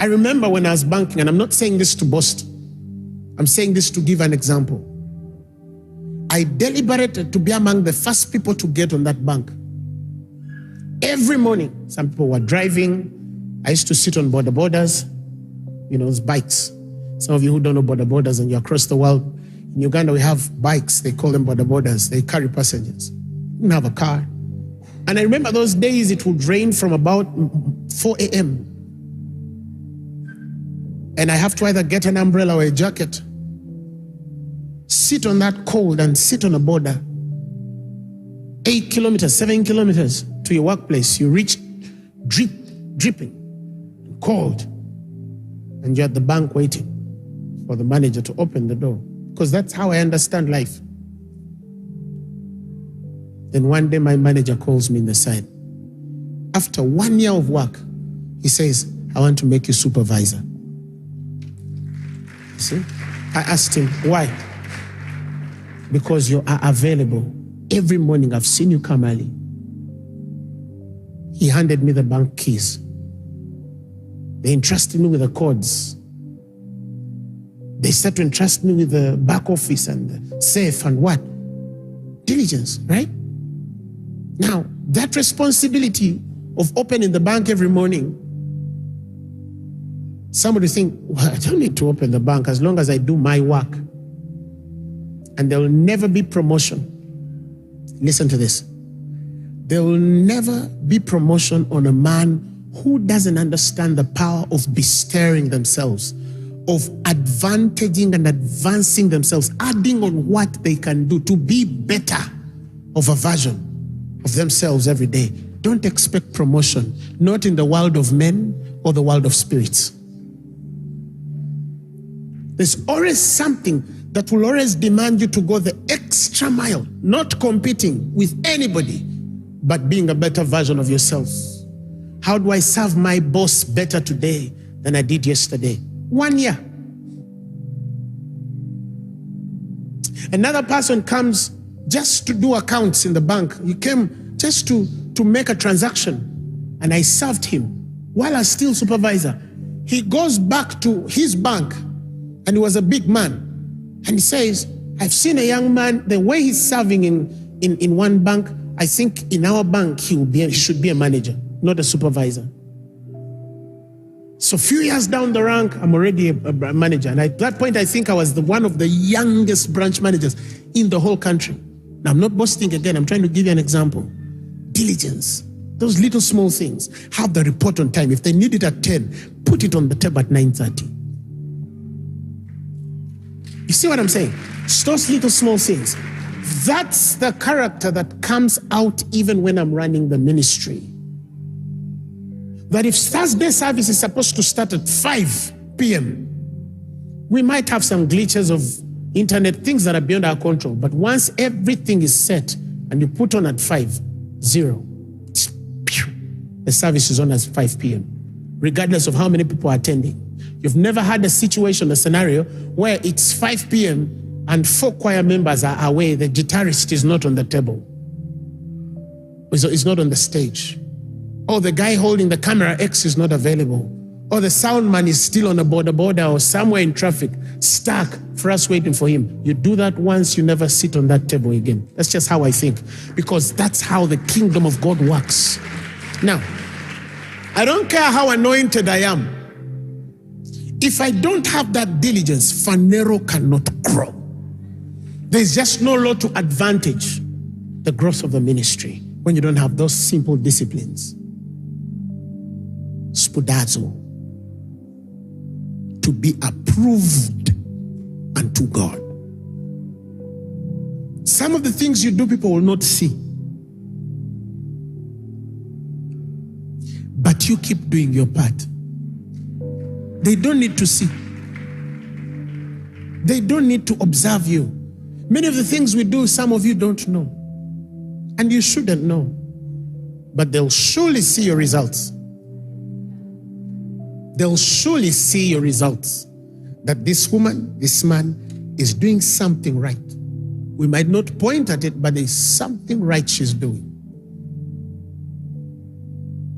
I remember when I was banking, and I'm not saying this to boast, I'm saying this to give an example. I deliberated to be among the first people to get on that bank. Every morning, some people were driving. I used to sit on border borders, those bikes. Some of you who don't know border borders and you're across the world, in Uganda we have bikes, they call them border borders. They carry passengers. You didn't have a car. And I remember those days it would rain from about 4 a.m. And I have to either get an umbrella or a jacket, sit on that cold and sit on a border. 8 kilometers, 7 kilometers to your workplace. You reach dripping, cold, and you're at the bank waiting for the manager to open the door. Because that's how I understand life. Then one day my manager calls me in the side. After 1 year of work, he says, I want to make you supervisor. See? I asked him, why? Because you are available. Every morning I've seen you come early. He handed me the bank keys. They entrusted me with the codes. They started to entrust me with the back office and the safe and what? Diligence, right? Now, that responsibility of opening the bank every morning, somebody think, well, I don't need to open the bank as long as I do my work. And there will never be promotion. Listen to this. There will never be promotion on a man who doesn't understand the power of bestirring themselves, of advantaging and advancing themselves, adding on what they can do to be better of a version of themselves every day. Don't expect promotion, not in the world of men or the world of spirits. There's always something that will always demand you to go the extra mile, not competing with anybody, but being a better version of yourself. How do I serve my boss better today than I did yesterday? 1 year. Another person comes just to do accounts in the bank. He came just to make a transaction, and I served him while I was still supervisor. He goes back to his bank, and he was a big man, and he says, I've seen a young man, the way he's serving in one bank, I think in our bank he should be a manager, not a supervisor. So a few years down the rank, I'm already a manager. And at that point, I think I was one of the youngest branch managers in the whole country. Now, I'm not boasting again. I'm trying to give you an example. Diligence. Those little small things. Have the report on time. If they need it at 10, put it on the table at 9:30. You see what I'm saying? It's those little small things. That's the character that comes out even when I'm running the ministry. That if Thursday service is supposed to start at 5 p.m., we might have some glitches of internet, things that are beyond our control. But once everything is set and you put on at 5, 0, the service is on at 5 p.m., regardless of how many people are attending. You've never had a situation, a scenario, where it's 5 p.m. and 4 choir members are away. The guitarist is not on the table. It's not on the stage. Or the guy holding the camera X is not available. Or the sound man is still on a border or somewhere in traffic, stuck for us waiting for him. You do that once, you never sit on that table again. That's just how I think. Because that's how the kingdom of God works. Now, I don't care how anointed I am. If I don't have that diligence, Phaneroo cannot grow. There's just no law to advantage the growth of the ministry when you don't have those simple disciplines. Spudazo. To be approved unto God. Some of the things you do, people will not see. But you keep doing your part. They don't need to see. They don't need to observe you. Many of the things we do, some of you don't know. And you shouldn't know. But they'll surely see your results. They'll surely see your results. That this woman, this man is doing something right. We might not point at it, but there's something right she's doing.